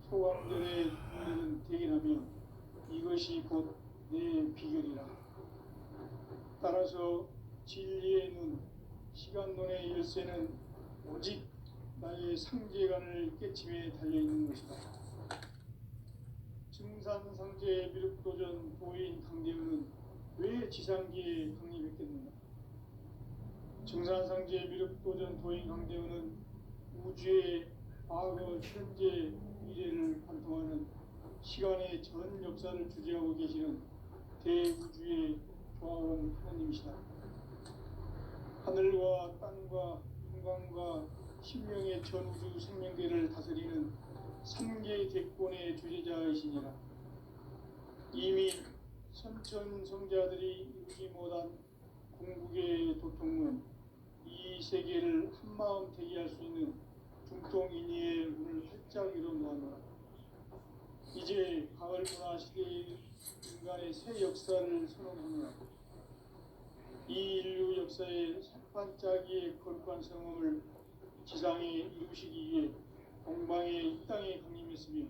소강전에 오늘은 대기하며 이것이 곧 내 비결이라. 따라서 진리의 눈, 시간론의 열쇠는 오직 나의 상제관을 깨침에 달려있는 것이다. 증산상제 미륵도전 도인 강대우는 왜 지상기에 강림했겠는가? 증산상제 미륵도전 도인 강대우는 우주의 과거, 현재, 미래를 관통하는 시간의 전 역사를 주재하고 계시는 대우주의 조화원 하나님이시다. 하늘과 땅과 인간과 신명의 전우주 생명계를 다스리는 삼계 대권의 주재자이시니라. 이미 선천성자들이 이루지 못한 궁극의 도통문, 이 세계를 한마음 대기할 수 있는 중통인의의 문을 활짝 열어놓았노라. 이제 가을 문화 시대의 인간의 새 역사를 선언하노라. 이 인류 역사의 새반짝이의 거룩한 성험을 지상에 이루시기 위해 동방의 이 땅에 강림했으며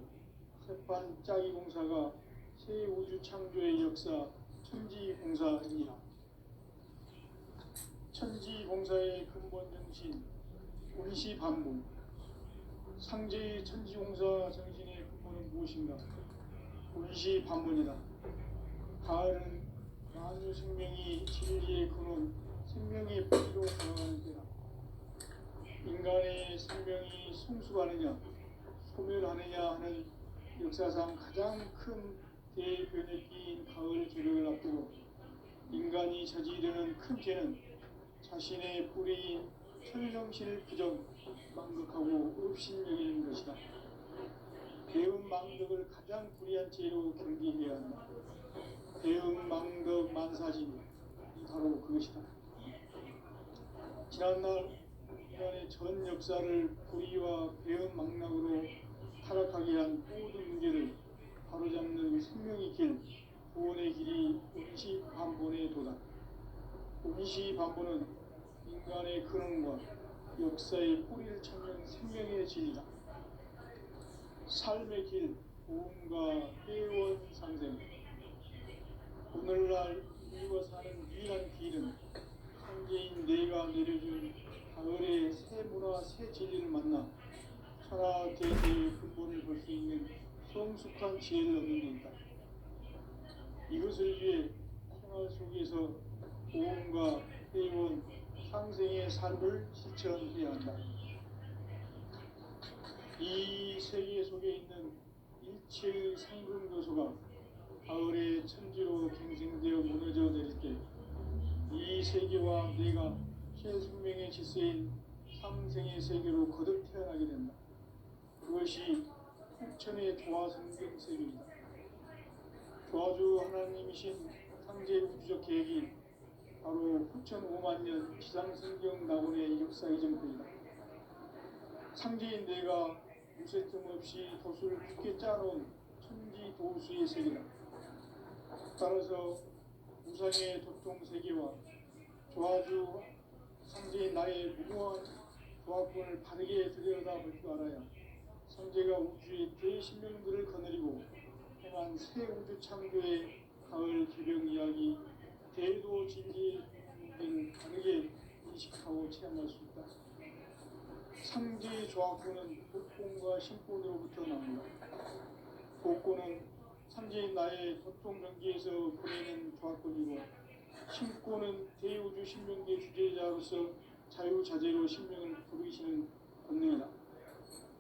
새반짝이 공사가 새 우주 창조의 역사 천지공사이니라. 천지공사의 근본 정신 운시반복. 상제의 천지공사 정신의 근본은 무엇인가? 운시반문이다. 가을은 만유 생명이 진리의 근원, 생명의 뿌리로 돌아가는 때다. 인간의 생명이 성숙하느냐, 소멸하느냐 하는 역사상 가장 큰 대변혁기인 가을 개벽을 앞두고 인간이 저지르는 큰 죄는 자신의 뿌리인 천정신을 부정, 망극하고 업신여기는 것이다. 배음 망덕을 가장 불의한 죄로 경계해야 한다. 배음 망덕 만사진, 바로 그것이다. 지난날 인간의 전 역사를 불의와 배음 망락으로 타락하게 한 모든 문제를 바로잡는 생명의 길, 구원의 길이 운시반본의 도다. 운시반본은 인간의 근원과 역사의 뿌리를 찾는 생명의 진리다. 삶의 길, 고음과 회원 상생. 오늘날 우리가 사는 유일한 길은 상제인 내가 내려준 가을의 새 문화, 새 진리를 만나 천하 대대의 근본을 볼 수 있는 성숙한 지혜를 얻는 데 있다. 이것을 위해 생활 속에서 고음과 회원, 상생의 삶을 실천해야 한다. 이 세계 속에 있는 일체의 상승 요소가 가을의 천지로 갱생되어 무너져 내릴 때 이 세계와 내가 최생명의 질서인 상생의 세계로 거듭 태어나게 된다. 그것이 후천의 조화성경 세계이다. 조화주 하나님이신 상제 우주적 계획이 바로 후천 5만 년 지상성경 낙원의 역사의 정표이다. 상제인 내가 무쇠뜸 없이 도수를 굳게 짜놓은 천지 도수의 세계다. 따라서 우상의 도통 세계와 조화주 상제인 나의 무모한 조합권을 바르게 들여다볼 줄 알아야 상제가 우주의 대신명들을 거느리고 행한 새 우주 창조의 가을 개벽 이야기, 대도 진리의 문제를 바르게 인식하고 체험할 수 있다. 상제의 조합권은 복권과 신권으로부터 나온다. 복권은 상제인 나의 도통 경계에서 보내는 조합권이고, 신권은 대우주 신명계 주제자로서 자유자재로 신명을 부르시는 권능이다.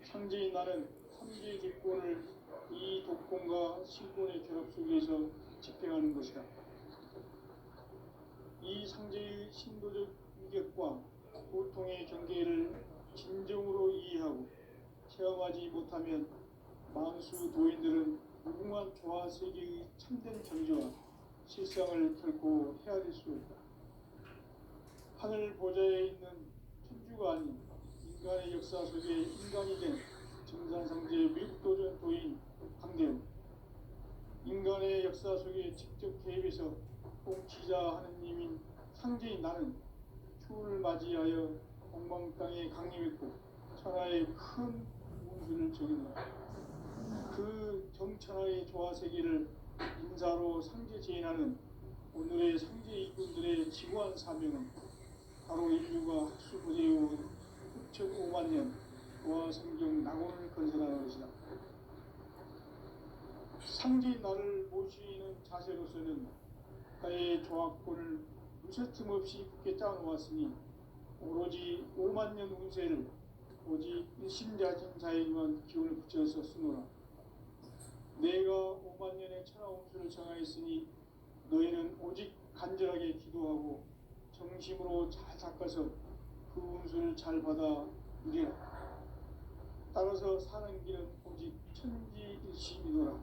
상제인 나는 삼계 객권을 이 독권과 신권의 결합 속에서 집행하는 것이다. 이 상제의 신도적 위격과 고통의 경계를 진정으로 이해하고 체험하지 못하면 만수 도인들은 무궁한 조화 세계의 참된 경지와 실상을 결코 헤아릴 수 없다. 하늘 보좌에 있는 천주가 아닌 인간의 역사 속에 인간이 된 증산상제 미륵도전 도인 강대우. 인간의 역사 속에 직접 개입해서 통치자 하느님인 상제인 나는 추운을 맞이하여 동방 땅에 강림했고 천하의 큰 운수를 적인다. 천하의 조화세계를 인사로 상제 제인하는 오늘의 상제 일꾼들의 지구한 사명은 바로 인류가 학수 고대해온 흑천 5만 년 조화성경 낙원을 건설하는 것이다. 상제인 나를 모시는 자세로서는 나의 조화권을 무쇠틈 없이 굳게 짜놓았으니 오로지 5만 년 운세를 오직 일심자진 자에게만 기운을 붙여서 쓰노라. 내가 5만 년의 천하 운수를 정하였으니 너희는 오직 간절하게 기도하고 정심으로 잘 닦아서 그 운수를 잘 받아 누리라. 따라서 사는 길은 오직 천지일심이노라.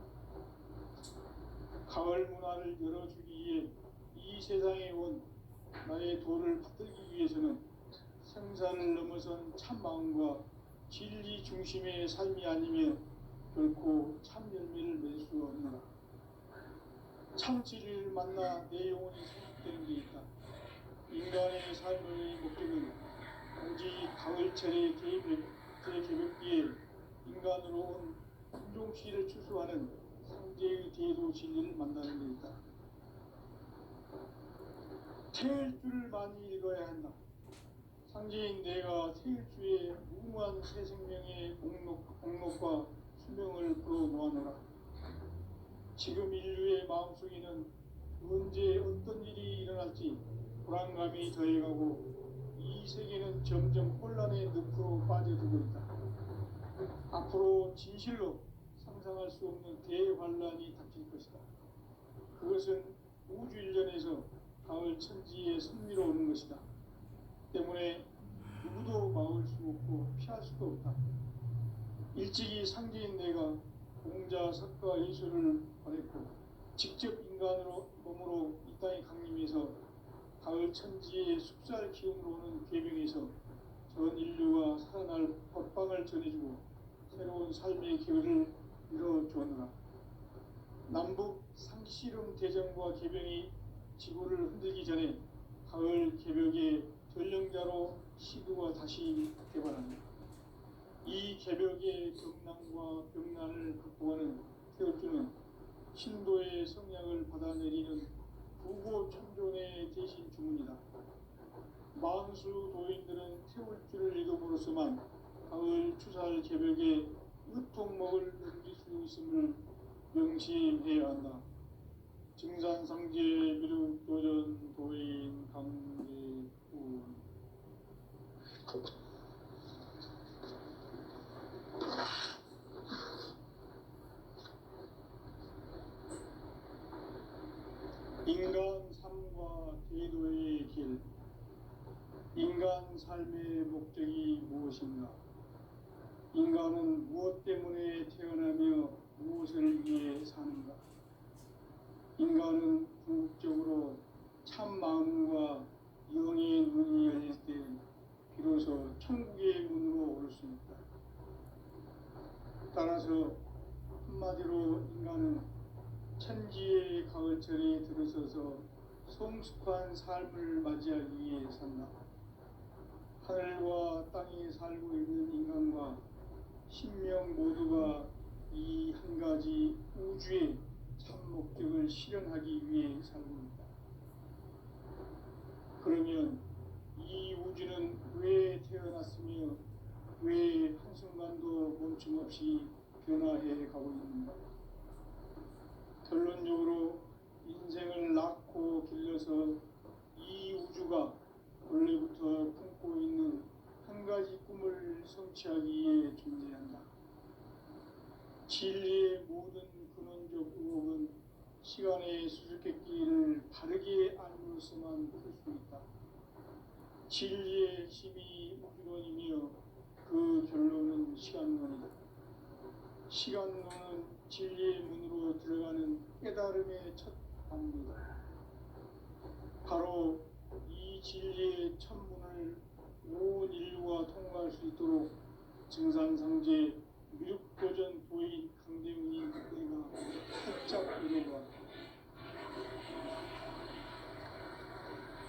가을 문화를 열어주기 위해 이 세상에 온 나의 도를 받들기 위해서는 생사를 넘어선 참마음과 진리 중심의 삶이 아니면 결코 참 열매를 맺을 수 없노라. 참 진리를 만나 내 영혼이 성숙되는 데 있다. 인간의 삶의 목적은 오직 가을철의 개벽기에 인간으로 온 품종시를 추수하는 상제의 대도 진리를 만나는 데 있다. 태일 줄을 많이 읽어야 한다. 상제인 내가 태일주의 무궁한 새 생명의 목록과 수명을 풀어놓아노라. 지금 인류의 마음속에는 언제 어떤 일이 일어날지 불안감이 더해가고 이 세계는 점점 혼란의 늪으로 빠져들고 있다. 앞으로 진실로 상상할 수 없는 대환란이 닥칠 것이다. 그것은 우주 일련에서 가을 천지의 섭리로 오는 것이다. 때문에 누구도 막을 수 없고 피할 수도 없다. 일찍이 상제인 내가 공자, 석가, 예술을 보냈고 직접 인간으로 몸으로 이 땅에 강림해서 가을 천지의 숲살 기운으로 오는 계명에서 전 인류가 살아날 법방을 전해주고 새로운 삶의 기회를 이뤄주었노라. 남북 상씨름 대전과 개병이 지구를 흔들기 전에 가을 개벽의 전령자로 시두가 다시 개발한다. 이 개벽의 경난과 병난을 극복하는 태울주는 신도의 성량을 받아내리는 부고천존의 대신 주문이다. 만수 도인들은 태울주를 읽음으로써만 가을 추살 개벽의 의통목을 넘길 수 있음을 명심해야 한다. 증산상제 미륵도전 도인 강제훈. 인간 삶과 제도의 길. 인간 삶의 목적이 무엇인가? 인간은 무엇 때문에 태어나며 무엇을 위해 사는가? 인간은 궁극적으로 참 마음과 영의 눈이 열릴 때 비로소 천국의 문으로 오를 수 있다. 따라서 한마디로 인간은 천지의 가을철에 들어서서 성숙한 삶을 맞이하기 위해 산다. 하늘과 땅에 살고 있는 인간과 신명 모두가 이 한 가지 우주의 참 목적을 실현하기 위해 살고 있다. 그러면 이 우주는 왜 태어났으며 왜 한순간도 멈춤없이 변화해 가고 있는가? 결론적으로 인생을 낳고 길러서 이 우주가 원래부터 품고 있는 한 가지 꿈을 성취하기 위해 존재한다. 진리의 모든 근원적 의혹은 시간의 수수께끼를 바르게 알므로서만 풀 수 있다. 진리의 핵심이 우주론이며 그 결론은 시간론이다. 시간론은 진리의 문으로 들어가는 깨달음의 첫 방문이다. 바로 이 진리의 첫 문을 온 인류가 통과할 수 있도록 증산상제 미륵도전 도인 강대훈이 내가 살짝 이뤄보았다.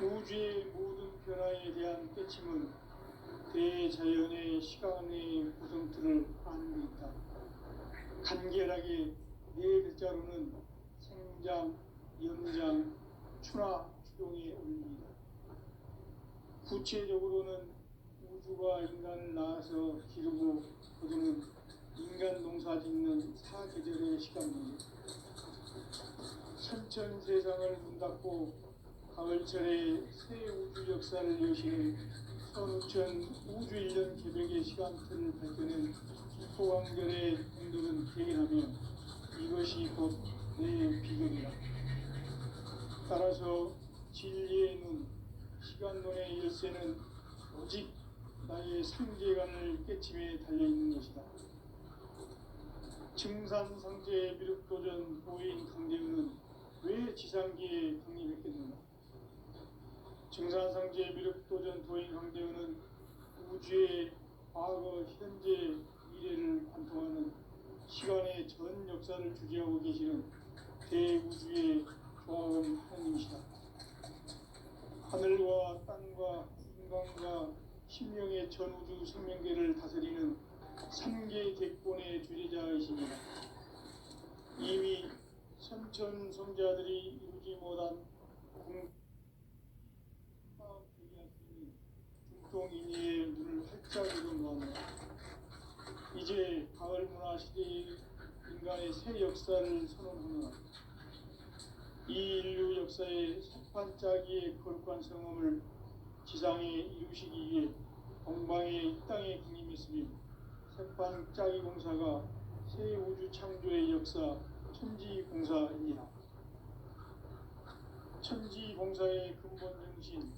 우주의 모든 변화에 대한 깨침은 대자연의 시간의 구성틀을 아는 데 있다. 간결하게 네 약자로는 생장, 연장, 추나 추동에 올립니다. 구체적으로는 우주가 인간을 낳아서 기르고 거두는 인간 농사 짓는 사계절의 시간입니다. 천천 세상을 문 닫고 가을철에 새 우주 역사를 여시는 선우천 우주 1년 개벽의 시간틀을 밝혀낸 소강절의 분들은 대견하며 이것이 곧 내 비결이다. 따라서 진리의 눈, 시간론의 열쇠는 오직 나의 상제관을 깨침에 달려있는 것이다. 증산상제 미륵도전 보인 강대우는 왜 지상기에 강림했겠는가? 증산상제 미륵도전 도인 강대우는 우주의 과거, 현재, 미래를 관통하는 시간의 전 역사를 주재하고 계시는 대우주의 조화원 하나님이시다. 하늘과 땅과 인간과 신명의 전우주 생명계를 다스리는 3개 객본의 주제자이십니다. 이미 선천성자들이 이루지 못한 공파되게 수 있는 중통인의의 눈을 활짝 열어놓았다. 이제 가을 문화 시대의 인간의 새 역사를 선언하노라. 이 인류 역사의 석판짜기의 거룩한 성험을 지상에 이루시기 위해 동방의 이 땅에 군림했으며 석판짜기 공사가 새 우주 창조의 역사 천지공사입니다. 천지공사의 근본 정신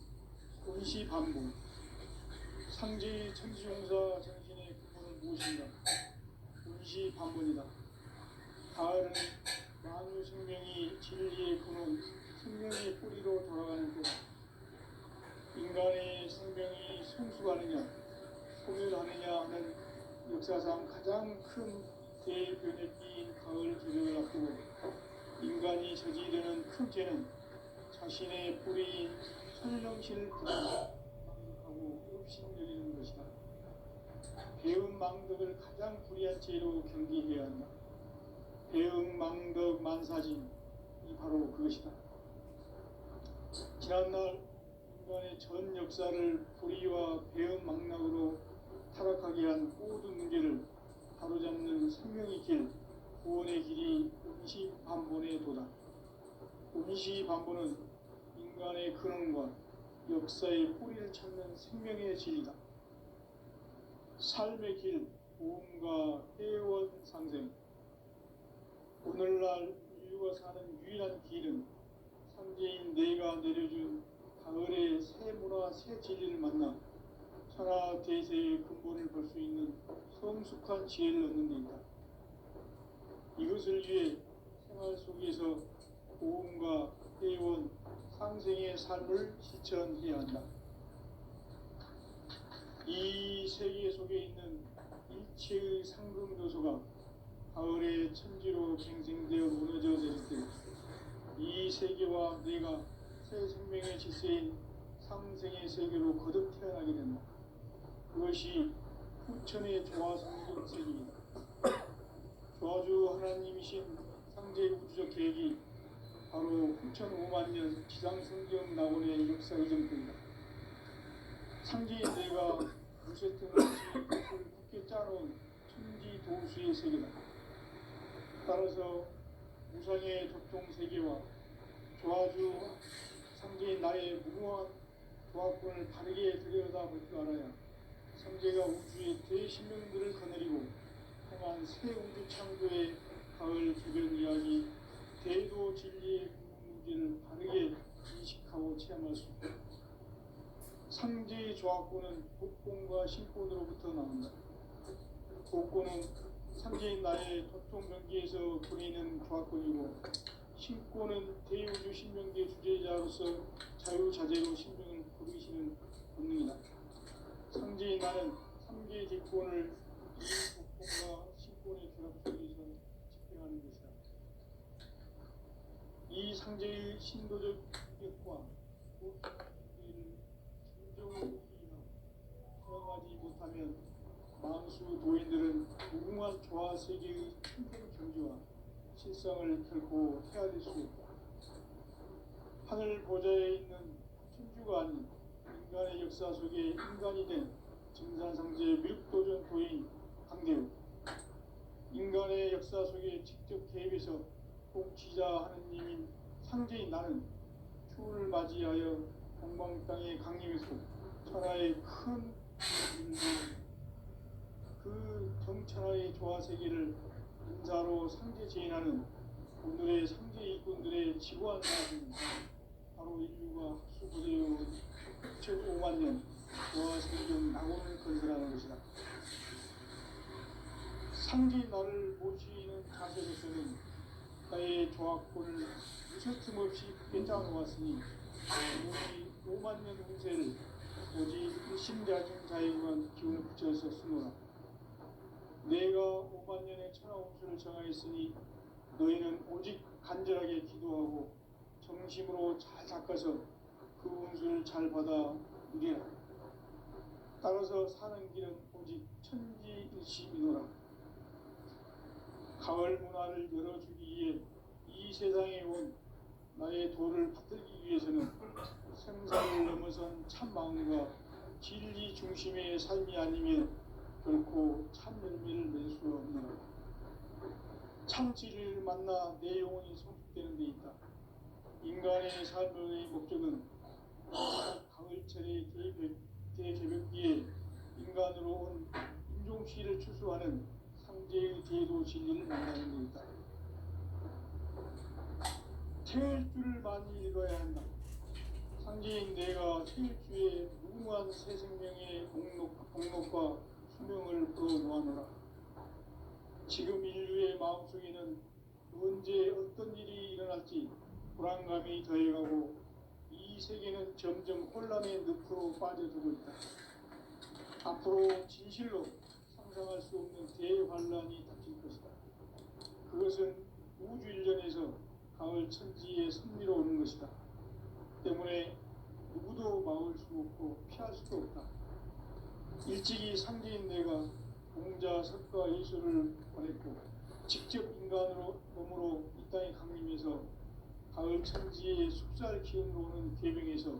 운시반복. 상제의 천지공사 정신의 근본은 무엇인가? 운시반복이다. 가을은 만유 생명이 진리의 근원, 생명의 뿌리로 돌아가는 것. 인간의 생명이 성숙하느냐, 소멸하느냐 하는 역사상 가장 큰 대변혁기인 가을 계절을 앞두고 인간이 저지르는 큰 죄는 자신의 뿌리인 천령신을 부정하고 읍신여기는 것이다. 배은 망덕을 가장 불의한 죄로 경계해야 한다. 배응 망덕 만사진이 바로 그것이다. 지난날 인간의 전 역사를 불의와 배응 망락으로 타락하게 한 모든 문제를 바로잡는 생명의 길, 구원의 길이 운시반본의 도다. 운시반본은 인간의 근원과 역사의 뿌리를 찾는 생명의 진리다. 삶의 길, 보험과 회원 상생. 오늘날 인류가 사는 유일한 길은 상제인 내가 내려준 가을의 새 문화, 새 진리를 만나 천하 대세의 근본을 볼 수 있는 성숙한 지혜를 얻는 데 있다. 이것을 위해 생활 속에서 보험과 회원, 상생의 삶을 실천해야 한다. 이 세계 속에 있는 일체의 상금도소가 가을의 천지로 갱생되어 무너져 내릴 때 이 세계와 내가 새 생명의 질서인 상생의 세계로 거듭 태어나게 된다. 그것이 후천의 조화성경 세계이다. 조화주 하나님이신 상제 우주적 계획이 바로 후천 5만 년 지상성경 낙원의 역사 의정표이다. 상제인 내가 무쇠등 없이 굳게 짜놓은 천지 도수의 세계다. 따라서 무상의 도통 세계와 조화주 상제인 나의 무궁한 조합권을 바르게 들여다볼 줄 알아야 상제가 우주의 대신명들을 거느리고 행한 새 우주 창조의 가을 개변 이야기, 대도 진리의 궁극문제를 바르게 인식하고 체험할 수 있다. 상제의 조합권은 복권과 신권으로부터 나온다. 복권은 상제인 나의 도통 경계에서 부리는 조합권이고, 신권은 대우주 신명계 주제자로서 자유자재로 신명을 부르시는 본능이다. 상제인 나는 3개의 객본을 이 복권과 신권의 결합 속에서 집행하는 것이다. 이 상제의 신도적 인격과 고통의 진정으로 수행하지 못하면 망수 도인들은 무궁한 조화 세계의 충분 경지와 실상을 결코 헤아릴 수 없다. 하늘 보좌에 있는 천주가 아닌 인간의 역사 속에 인간이 된 증산상제 미륵도전 도인 강대우, 인간의 역사 속에 직접 개입해서 통치자 하느님인 상제인 나는 추운을 맞이하여 동방 땅에 강림했고 천하의 큰 인도 그 정천하의 조화세계를 인사로 상제 제인하는 오늘의 상제 일꾼들의 지구한 사람은 바로 인류가 학수고대해온 6,5만 년 조화세계적 낙원을 건설하는 것이다. 상제인 나를 모시는 자세로서는 나의 조합권을 무서틈없이 꿰짜놓았으니 오직 5만 년 운세를 오직 일심대하신 자에게만 기운을 붙여서 쓰노라. 내가 5만 년의 천하 운수를 정하였으니 너희는 오직 간절하게 기도하고 정심으로 잘 닦아서 그 운수를 잘 받아 누리라. 따라서 사는 길은 오직 천지일심이노라. 가을 문화를 열어주기 위해 이 세상에 온 나의 도를 받들기 위해서는 생사를 넘어선 참 마음과 진리 중심의 삶이 아니면 결코 참 열매를 낼 수 없노라. 참 진리를 만나 내 영혼이 성숙되는 데 있다. 인간의 삶의 목적은 가을철의 대개벽기에 인간으로 온 인종시를 추수하는 상제의 제도 진리를 만나는 데 있다. 태일주를 많이 읽어야 한다. 상제인 내가 태일주에 무궁한 새 생명의 공록과 수명을 불어놓아노라. 지금 인류의 마음속에는 언제 어떤 일이 일어날지 불안감이 더해가고 이 세계는 점점 혼란의 늪으로 빠져들고 있다. 앞으로 진실로 상상할 수 없는 대환란이 닥칠 것이다. 그것은 우주 일전에서 가을 천지의 섭리로 오는 것이다. 때문에 누구도 막을 수 없고 피할 수도 없다. 일찍이 상제인 내가 공자, 석가, 예수를 보냈고 직접 인간으로 몸으로 이 땅에 강림해서 가을 천지의 숲살 기운으로 오는 계명에서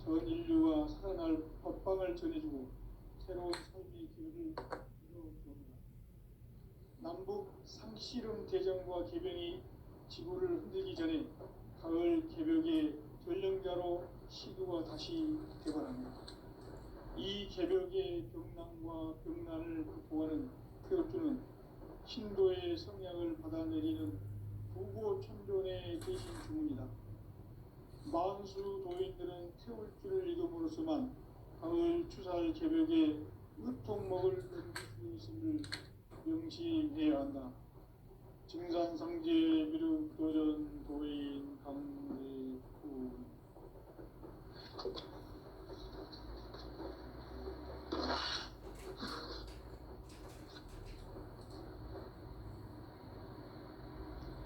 전 인류가 살아날 법방을 전해주고 새로운 삶의 기회를 이뤄봅니다. 남북 상씨름 대전과 개병이 지구를 흔들기 전에 가을 개벽의 전령자로 시두가 다시 되관합니다. 이 개벽의 병난과 병난을 극복하는 태울주는 신도의 성향을 받아내리는 부고천존의 대신 주문이다. 만수 도인들은 태울주를 이름으로서만 가을 추살 개벽에 으통먹을 넘길 수 있음을 명심해야 한다. 증산상제 미륵도전 도인 강대구.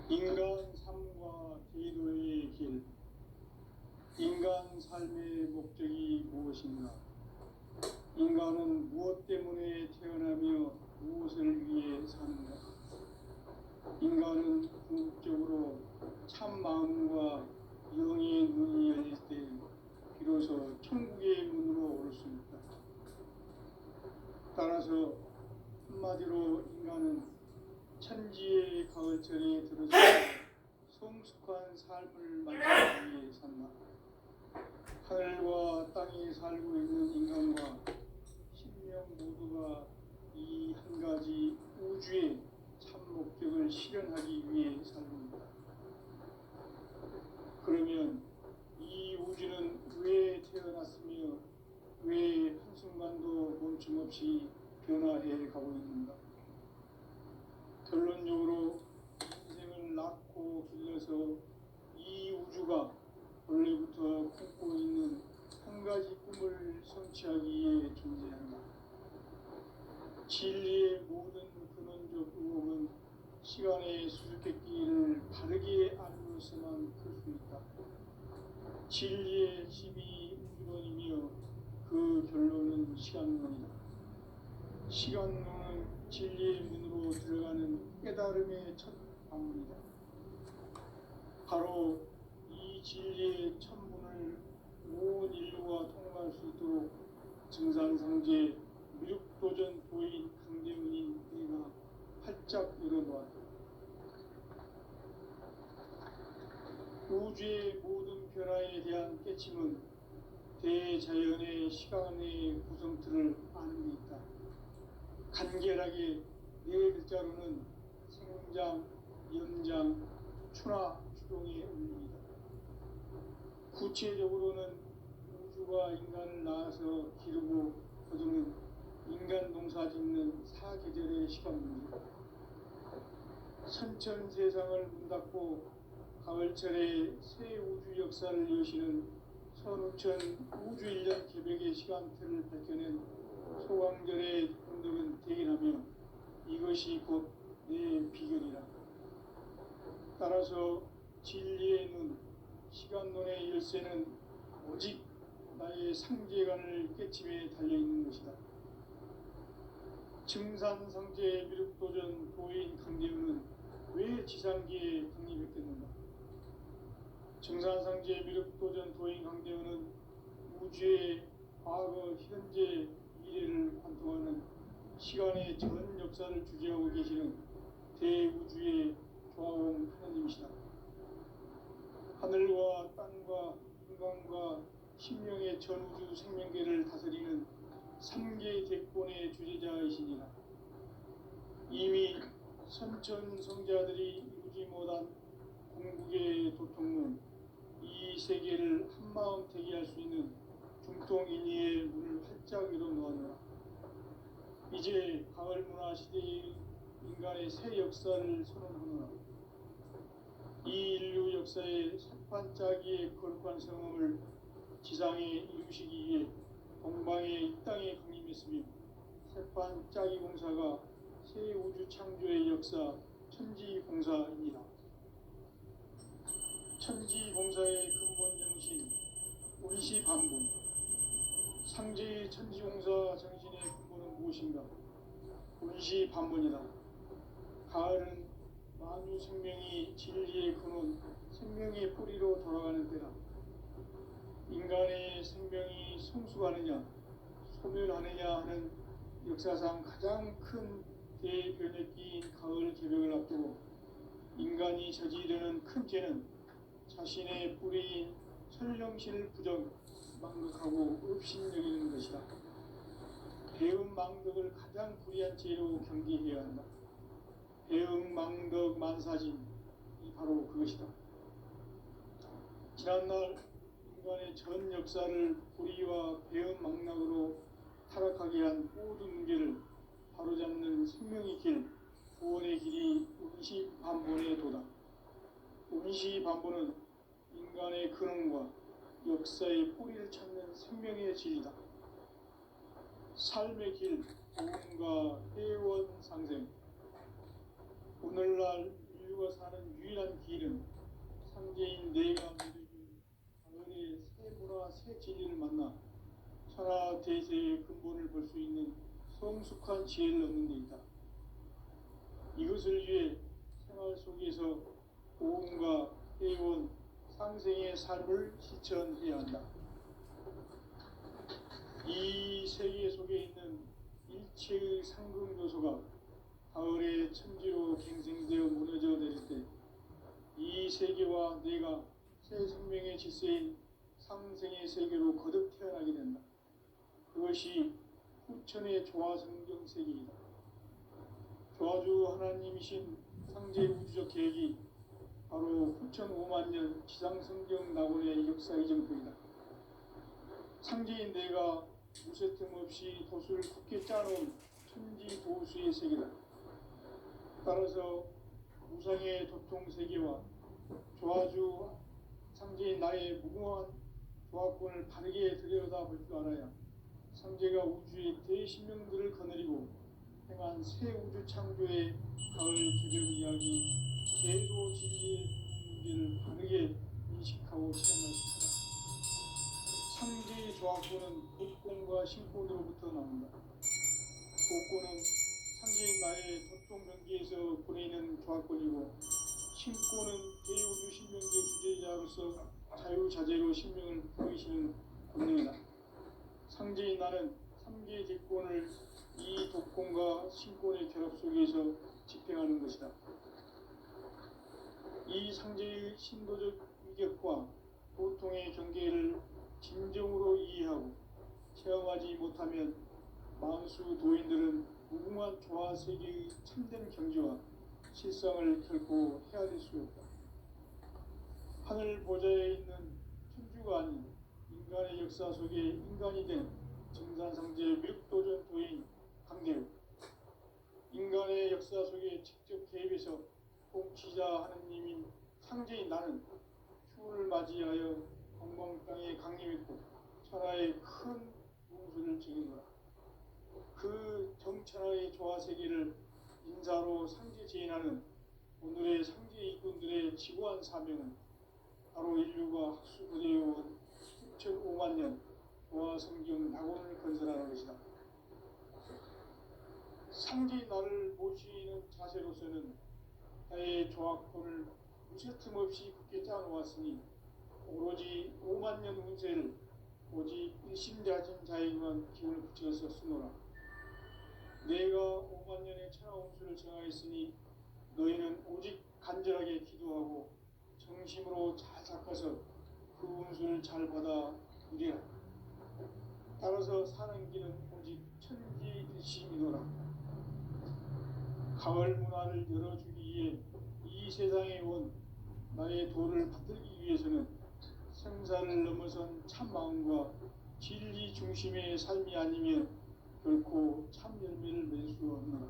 인간 삶과 기도의 길. 인간 삶의 목적이 무엇인가? 인간은 무엇 때문에 태어나며 무엇을 위해 사는가? 인간은 궁극적으로 참 마음과 영의 눈이 열릴 때 비로소 천국의 문으로 올 수 있다. 따라서 한마디로 인간은 천지의 가을철에 들어서 성숙한 삶을 만들기 위해 산다. 하늘과 땅에 살고 있는 인간과 신명 모두가 이 한 가지 우주의 참 목적을 실현하기 위해 살고 있다. 그러면 이 우주는 왜 태어났으며 왜 한순간도 멈춤없이 변화해 가고 있는가? 결론적으로 인생을 낳고 길러서 이 우주가 원래부터 품고 있는 한 가지 꿈을 성취하기 위해 존재한다. 진리의 모든 근원적 의혹은 시간의 수수께끼를 바르게 알고서만 풀 수 있다. 진리의 힘이 우주론이며 그 결론은 시간론이다. 시간론은 진리의 문으로 들어가는 깨달음의 첫 반문이다. 바로 이 진리의 천문을 온 인류가 통과할 수 있도록 증산상제 미륵도전 도인 강대문인 네가 활짝 열어놓았다. 우주의 모든 변화에 대한 깨침은 대자연의 시간의 구성틀을 아는 데 있다. 간결하게 네 글자로는 생장, 연장, 추나 추동의 의미이다. 구체적으로는 우주가 인간을 낳아서 기르고 거두는 인간 농사 짓는 사계절의 시간입니다. 선천 세상을 문 닫고 가을철에 새 우주 역사를 여시는 선우천 우주일년 개벽의 시간틀을 밝혀낸 소강절의 분들은 대견하며 이것이 곧 내 비결이라. 따라서 진리의 눈, 시간론의 열쇠는 오직 나의 상제관을 깨침에 달려있는 것이다. 증산상제 미륵도전 도인 강대우는 왜 지상기에 독립했겠는가? 증산상제 미륵도전 도인 강대우는 우주의 과거, 현재, 미래를 관통하는 시간의 전 역사를 주재하고 계시는 대우주의 조화원 하나님이시다. 하늘과 땅과 인간과 신명의 전우주 생명계를 다스리는 3개 대권의 주재자이시니라. 이미 선천 성자들이 이루지 못한 궁극의 도통론, 이 세계를 한마음 대기할 수 있는 중통인의의 문을 활짝 열어놓았노라. 이제 가을 문화 시대의 인간의 새 역사를 선언하노라. 이 인류 역사의 석판짜기의 거룩한 성험을 지상에 이루시기 위해 동방의 이 땅에 강림했으며 석판짜기 공사가 새 우주 창조의 역사 천지공사입니다. 천지공사의 근본 정신 운시반분. 상제의 천지공사 정신의 근본은 무엇인가? 운시반분이다. 가을은 만유 생명이 진리의 근원, 생명의 뿌리로 돌아가는 때다. 인간의 생명이 성숙하느냐, 소멸하느냐 하는 역사상 가장 큰 대변혁기인 가을 개벽을 앞두고 인간이 저지르는 큰 죄는 자신의 뿌리인 설령신을 부정, 망극하고 업신여기는 것이다. 배음 망덕을 가장 불의한 죄로 경계해야 한다. 배음 망덕 만사진이 바로 그것이다. 지난날 인간의 전 역사를 불의와 배음 망락으로 타락하게 한 모든 문제를 바로잡는 생명의 길, 구원의 길이 운시반본의 도다. 운시반본은 인간의 근원과 역사의 뿌리를 찾는 생명의 진리다. 삶의 길, 구원과 회원 상생. 오늘날 인류가 사는 유일한 길은 상제인 내가 누려준 가을의 새 문화, 새 진리를 만나 천하 대세의 근본을 볼 수 있는 성숙한 지혜를 얻는 데 있다. 이것을 위해 생활 속에서 고음과 회원, 상생의 삶을 실천해야 한다. 이 세계 속에 있는 일체의 상금 요소가 가을의 천지로 갱생되어 무너져 내릴 때 이 세계와 내가 새 생명의 질서인 상생의 세계로 거듭 태어나게 된다. 그것이 후천의 조화성경 세계이다. 조화주 하나님이신 상제 우주적 계획이 바로 후천 5만 년 지상성경 낙원의 역사의 정토이다. 상제인 내가 무쇠 틈 없이 도수를 굳게 짜놓은 천지 도수의 세계다. 따라서 무상의 도통 세계와 조화주 상제인 나의 무궁한 조화권을 바르게 들여다볼 줄 알아야 상제가 우주의 대신명들을 거느리고 행한 새 우주 창조의 가을 개벽 이야기, 대도 진리의 문제를 바르게 인식하고 실행할 수 있다. 상제의 조화권은 복권과 신권으로부터 나온다. 복권은 상계인 나의 도통 경기에서 보내는 조합권이고 신권은 대우주 신명계 주제자로서 자유자재로 신명을 보이시는 권능이다. 상제인 나는 3개 대권을 이 독권과 신권의 결합 속에서 집행하는 것이다. 이 상제의 신도적 위격과 보통의 경계를 진정으로 이해하고 체험하지 못하면 만수 도인들은 무궁한 조화 세계의 참된 경지와 실상을 결코 헤아릴 수 없다. 하늘 보좌에 있는 천주가 아닌 인간의 역사 속에 인간이 된 증산상제 멱도전 도인 강대우, 인간의 역사 속에 직접 개입해서 통치자 하느님인 상제인 나는 추운을 맞이하여 건광 땅에 강림했고 천하의 큰 웅수를 지닌 그 정천하의 조화세계를 인사로 상제 제인하는 오늘의 상제 일꾼들의 지고한 사명은 바로 인류가 학수고대해온 수천 5만 년 조화성경 낙원을 건설하는 것이다. 상제인 나를 모시는 자세로서는 나의 조합권을 무쇠틈 없이 굳게 짜놓았으니 오로지 5만 년 운세를 오직 일심자진 자에게만 기운을 붙여서 쓰노라. 내가 5만 년의 천하 운수를 정하였으니 너희는 오직 간절하게 기도하고 정심으로 잘 닦아서 그 운수를 잘 받아 누리라. 따라서 사는 길은 오직 천지일심이노라. 가을 문화를 열어주기 위해 이 세상에 온 나의 도를 받들기 위해서는 생사를 넘어선 참 마음과 진리 중심의 삶이 아니면 결코 참 열매를 맺을 수 없노라.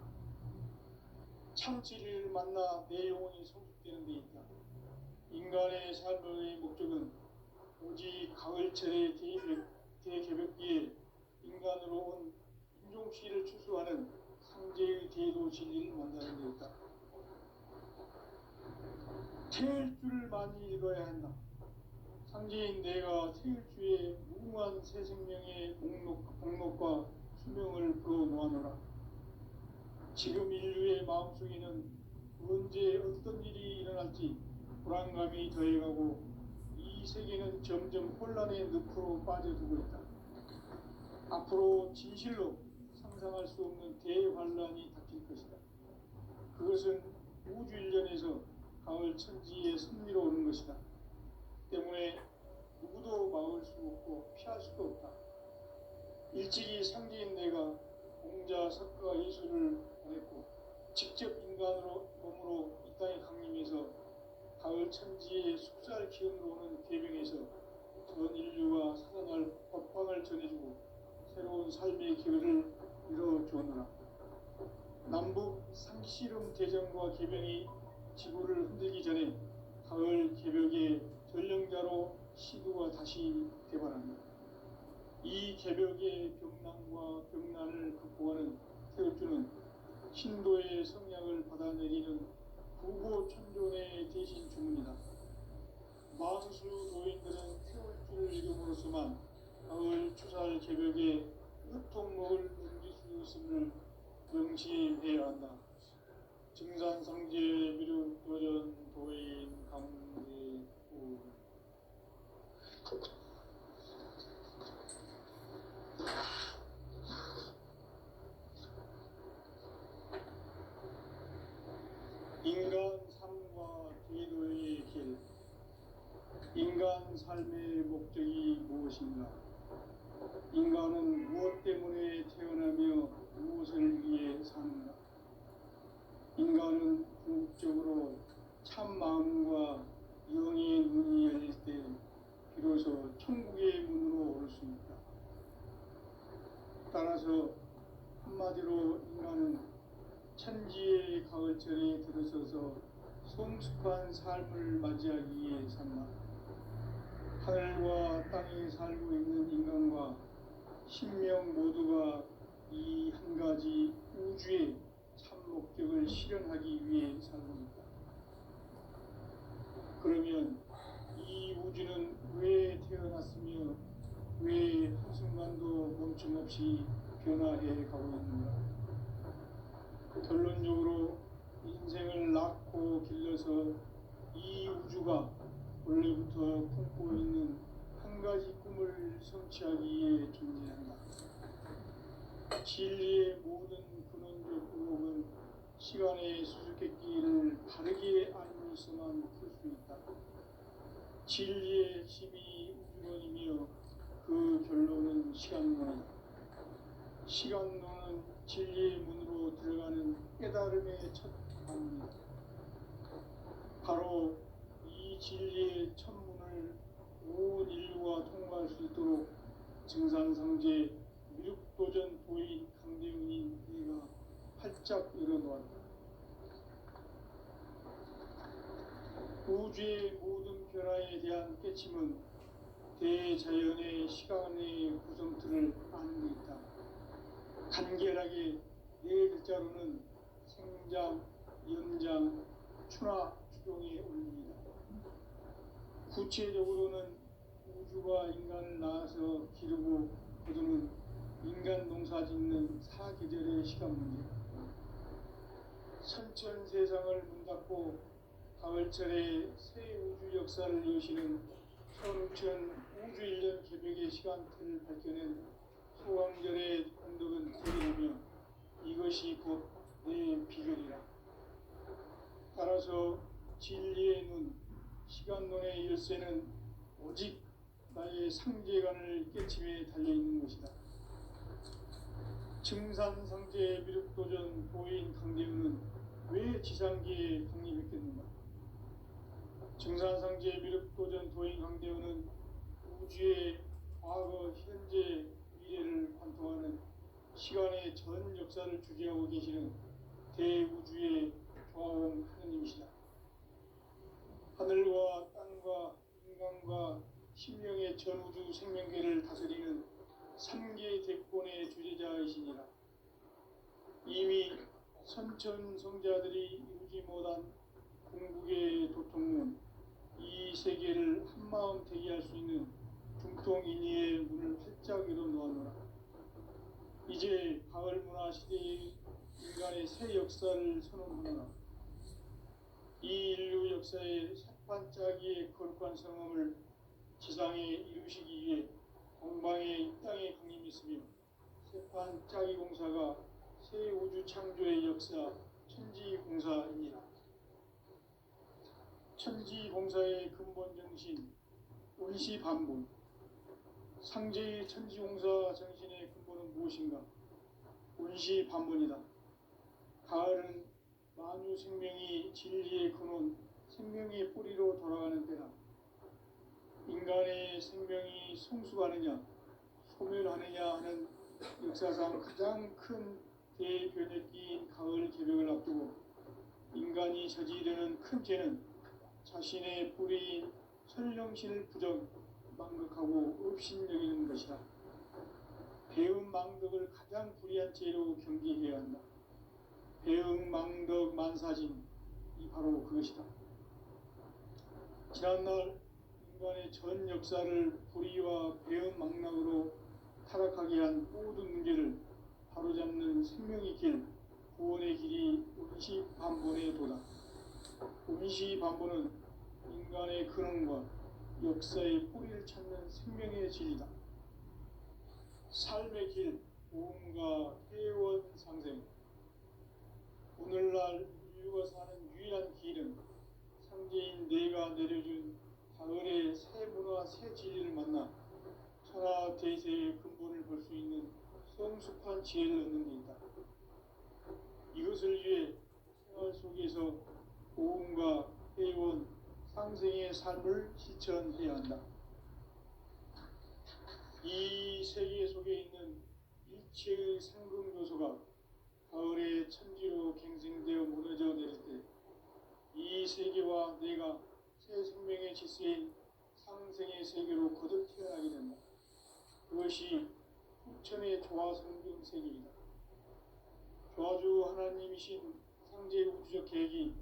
참 진리를 만나 내 영혼이 성숙되는 데 있다. 인간의 삶의 목적은 오직 가을철의 대개벽기에 인간으로 온 인종시를 추수하는 상제의 대도 진리를 만나는 데 있다. 태일주를 많이 읽어야 한다. 상제인 내가 태일주의 무궁한 새 생명의 목록과 수명을 불어놓아노라. 지금 인류의 마음속에는 언제 어떤 일이 일어날지 불안감이 더해가고 이 세계는 점점 혼란의 늪으로 빠져들고 있다. 앞으로 진실로 상상할 수 없는 대환란이 닥칠 것이다. 그것은 우주 일련에서 가을 천지의 섭리로 오는 것이다. 때문에 누구도 막을 수 없고 피할 수도 없다. 일찍이 상제인 내가 공자, 석가, 예수를 보냈고 직접 인간으로 몸으로 이 땅에 강림해서 가을 천지의 숙살 기운으로 오는 계명에서 전 인류가 살아날 법방을 전해주고 새로운 삶의 기회를 이뤄주었노라. 남북 상씨름 대전과 계명이 지구를 흔들기 전에 가을 개벽의 전령자로 시도가 다시 개발합니다. 이 개벽의 병난과 병난을 극복하는 태극주는 신도의 성량을 받아내리는 구고천존의 대신 주문이다. 만수 노인들은 태극주를 이름으로서만 가을 추살 개벽의 으통목을 넘길 수 있음을 명시해야 한다. 증산상제 미륵 도전 도인 강대우. 인간 삶과 기도의 길. 인간 삶의 목적이 무엇인가? 인간은 무엇 때문에 태어나며 무엇을 위해 사는가? 인간은 궁극적으로 참 마음과 영의 눈이 열릴 때 비로소 천국의 문으로 올 수 있다. 따라서 한마디로 인간은 천지의 가을철에 들어서서 성숙한 삶을 맞이하기 위해 산다. 하늘과 땅에 살고 있는 인간과 신명 모두가 이 한 가지 우주의 참 목적을 실현하기 위해 살고 있다. 그러면 이 우주는 왜 태어났으며 왜 한순간도 멈춤없이 변화해 가고 있는가? 결론적으로 인생을 낳고 길러서 이 우주가 원래부터 품고 있는 한 가지 꿈을 성취하기 위해 존재한다. 진리의 모든 근원적 의혹은 시간의 수수께끼를 바르게 알고 있어만 풀 수 있다. 진리의 핵심이 우주론이며 그 결론은 시간론이다. 시간론은 진리의 문으로 들어가는 깨달음의 첫 방문이다. 바로 이 진리의 첫 문을 온 인류가 통과할 수 있도록 증산상제 미륵도전 도인 강대훈이 네가 활짝 열어놓았다. 우주의 모든 변화에 대한 깨침은 대자연의 시간의 구성틀을 아는 데 있다. 간결하게 네 글자로는 생장, 연장, 추나 추동의 원리이다. 구체적으로는 우주가 인간을 낳아서 기르고 거두는 인간 농사 짓는 사계절의 시간 문제, 선천 세상을 문 닫고 가을철에 새 우주 역사를 여시는 천우천 우주 1년 개벽의 시간틀을 밝혀낸 소강절의 언덕은 대리하며 이것이 곧 내 비결이라. 따라서 진리의 눈, 시간론의 열쇠는 오직 나의 상제관을 깨침에 달려있는 것이다. 증산상제 미륵도전 도인 강대훈은 왜 지상계에 강림했겠는가? 증산상제 미륵도전 도인 강대훈은 우주의 과거, 현재, 미래를 관통하는 시간의 전 역사를 주재하고 계시는 대우주의 조화원 하느님이시다. 하늘과 땅과 인간과 신명의 전우주 생명계를 다스리는 3계 대권의 주재자이시니라. 이미 선천성자들이 이루지 못한 궁극의 도통문, 이 세계를 한마음 대기할 수 있는 중통인의의 문을 활짝 열어놓아노라. 이제 가을 문화 시대의 인간의 새 역사를 선언하노라. 이 인류 역사의 새판짜기의 거룩한 성험을 지상에 이루시기 위해 공방에 이 땅에 강림했으며 새판짜기 공사가 새 우주 창조의 역사 천지공사입니다. 천지공사의 근본 정신 원시반본, 상제의 천지공사 정신의 근본은 무엇인가? 원시반본이다. 가을은 만유 생명이 진리의 근원, 생명의 뿌리로 돌아가는 때다. 인간의 생명이 성숙하느냐, 소멸하느냐 하는 역사상 가장 큰 대변혁기인 가을 개벽을 앞두고 인간이 저지르는 큰 죄는 자신의 뿌리인 설령신을 부정, 망극하고 업신여기는 것이다. 배음 망덕을 가장 불의한 죄로 경계해야 한다. 배음 망덕 만사진, 이 바로 그것이다. 지난날 인간의 전 역사를 불의와 배음 망락으로 타락하게 한 모든 문제를 바로잡는 생명의 길, 구원의 길이 원시반본의 도다. 원시반본은 인간의 근원과 역사의 뿌리를 찾는 생명의 진리다. 삶의 길, 모험과 회원 상생. 오늘날 인류가 사는 유일한 길은 상제인 내가 내려준 가을의 새 문화, 새 진리를 만나 천하 대세의 근본을 볼 수 있는 성숙한 지혜를 얻는 데 있다. 이것을 위해 생활 속에서 모험과 회원, 상생의 삶을 실천해야 한다. 이 세계 속에 있는 일체의 상금 요소가 가을의 천지로 갱생되어 무너져 내릴 때 이 세계와 내가 새 생명의 질서인 상생의 세계로 거듭 태어나게 된다. 그것이 후천의 조화성경 세계이다. 조화주 하나님이신 상제 우주적 계획이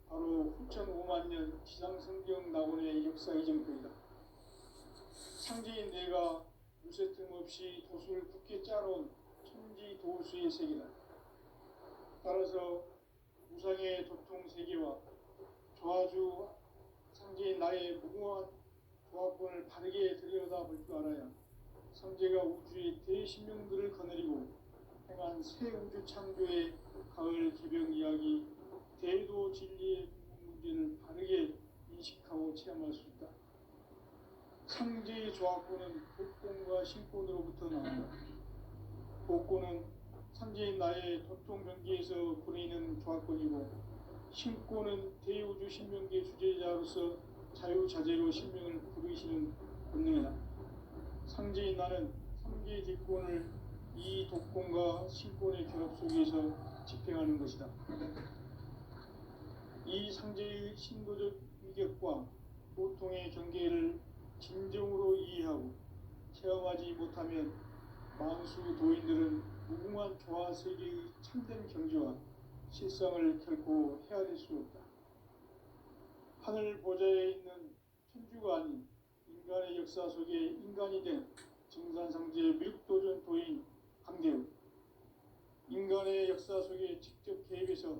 바로 후천 5만 년 지상성경 낙원의 역사 이전표이다. 상제인 내가 무쇠 틈 없이 도수를 굳게 짜놓은 천지 도수의 세계다. 따라서 우상의 도통 세계와 조화주 상제인 나의 무궁한 조합권을 바르게 들여다볼 줄 알아야 성제가 우주의 대신명들을 거느리고 행한 새 우주 창조의 가을 개병 이야기, 대도 진리의 문제를 바르게 인식하고 체험할 수 있다. 상제의 조합권은 복권과 신권으로부터 나온다. 복권은 상제인 나의 도통 경계에서 보내는 조합권이고, 신권은 대우주 신명계 주제자로서 자유자재로 신명을 부르시는 본능이다. 상제인 나는 3개의 뒷권을 이 독권과 신권의 결합 속에서 집행하는 것이다. 이 상제의 신도적 위격과 보통의 경계를 진정으로 이해하고 체험하지 못하면 만수 도인들은 무궁한 조화 세계의 참된 경지와 실상을 결코 헤아릴 수 없다. 하늘 보좌에 있는 천주가 아닌 인간의 역사 속에 인간이 된 증산상제 미륵도전 도인 강대우, 인간의 역사 속에 직접 개입해서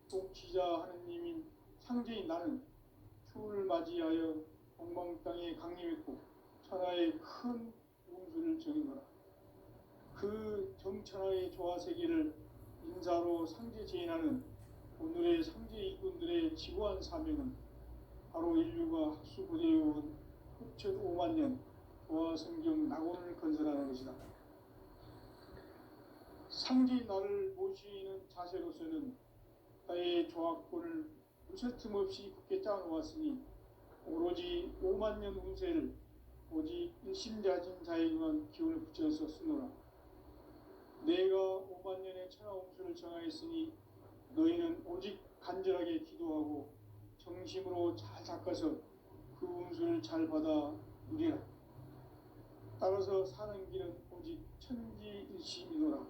통치자 하느님인 상제인 나는 추운을 맞이하여 동방 땅에 강림했고 천하의 큰 운수를 정의노라. 그 정천하의 조화 세계를 인사로 상제 제인하는 오늘의 상제 일꾼들의 지구한 사명은 바로 인류가 학수고대해온 흡천 5만 년 조화 성경 낙원을 건설하는 것이다. 상제인 나를 모시는 자세로서는 나의 조합권을 무쇠 틈 없이 굳게 짜놓았으니 오로지 5만 년 운세를 오직 일심자진 자에게만 기운을 붙여서 쓰노라. 내가 5만 년의 천하 운수를 정하였으니 너희는 오직 간절하게 기도하고 정심으로 잘 닦아서 그 운수를 잘 받아 누리라. 따라서 사는 길은 오직 천지일심이노라.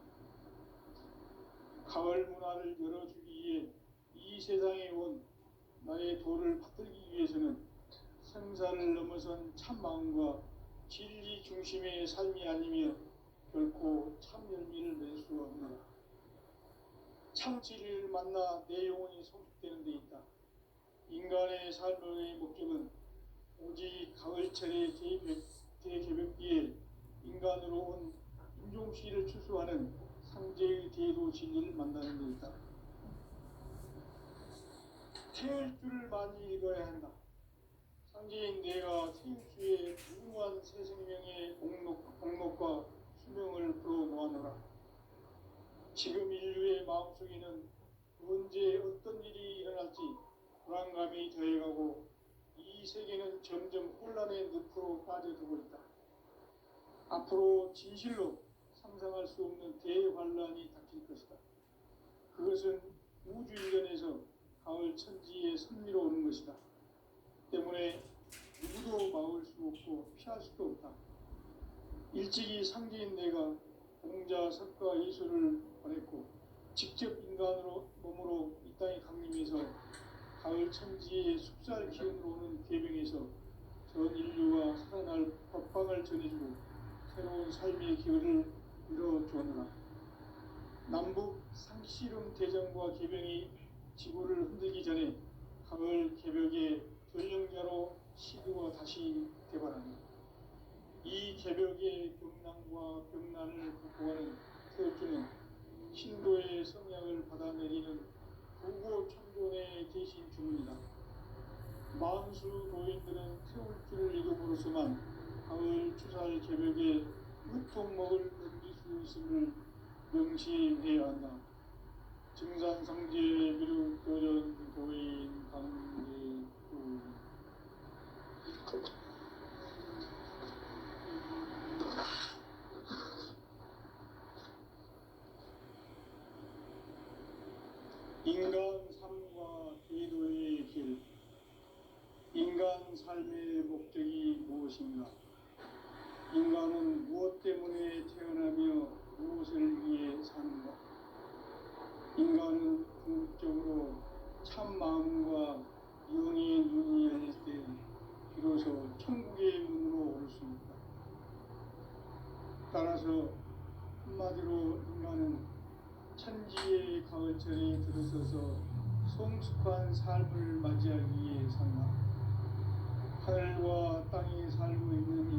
가을 문화를 열어주기 위해 이 세상에 온 나의 도를 받들기 위해서는 생사를 넘어선 참 마음과 진리 중심의 삶이 아니면 결코 참 열매를 낼 수 없노라. 참 진리를 만나 내 영혼이 성숙되는 데 있다. 인간의 삶의 목적은 오직 가을철의 대개벽기에 인간으로 온 인종시를 추수하는 상제의 대도 진리를 만나는 데 있다. 태을 줄을 많이 읽어야 한다. 상제인 내가 태일주의 무궁한 새 생명의 공록과 수명을 불어모아노라. 지금 인류의 마음속에는 언제 어떤 일이 일어날지 불안감이 더해가고 이 세계는 점점 혼란의 늪으로 빠져들고 있다. 앞으로 진실로 상상할 수 없는 대환란이 닥칠 것이다. 그것은 우주 일련에서 가을 천지의 섭리로 오는 것이다. 때문에 누구도 막을 수 없고 피할 수도 없다. 일찍이 상제인 내가 공자, 석가, 예수를 보냈고 직접 인간으로 몸으로 이 땅에 강림해서 가을 천지의 숲살 기운으로 오는 계명에서 전 인류가 살아날 법방을 전해주고 새로운 삶의 기회를 이뤄주었노라. 남북 상씨름 대전과 계명이 지구를 흔들기 전에 가을 개벽의 전령자로 시드가 다시 개발한다. 이 개벽의 경난과 병난을 극복하는 태울주는 신도의 성약을 받아내리는 부고 천존의 대신 주문이다. 만수 도인들은 태울주를 이름으로서만 가을 추살 개벽의 으통목을 넘길 수 있음을 명심해야 한다. 증산상제 미륵도전 도인 강제구 인간 삶과 기도의 길. 인간 삶의 목적이 무엇인가? 인간은 무엇 때문에 태어나며 무엇을 위해 사는가? 인간은 궁극적으로 참 마음과 영의 눈이 열릴 때 비로소 천국의 문으로 올 수 있다. 따라서 한마디로 인간은 천지의 가을철에 들어서서 성숙한 삶을 맞이하기 위해 산다. 하늘과 땅에 살고 있는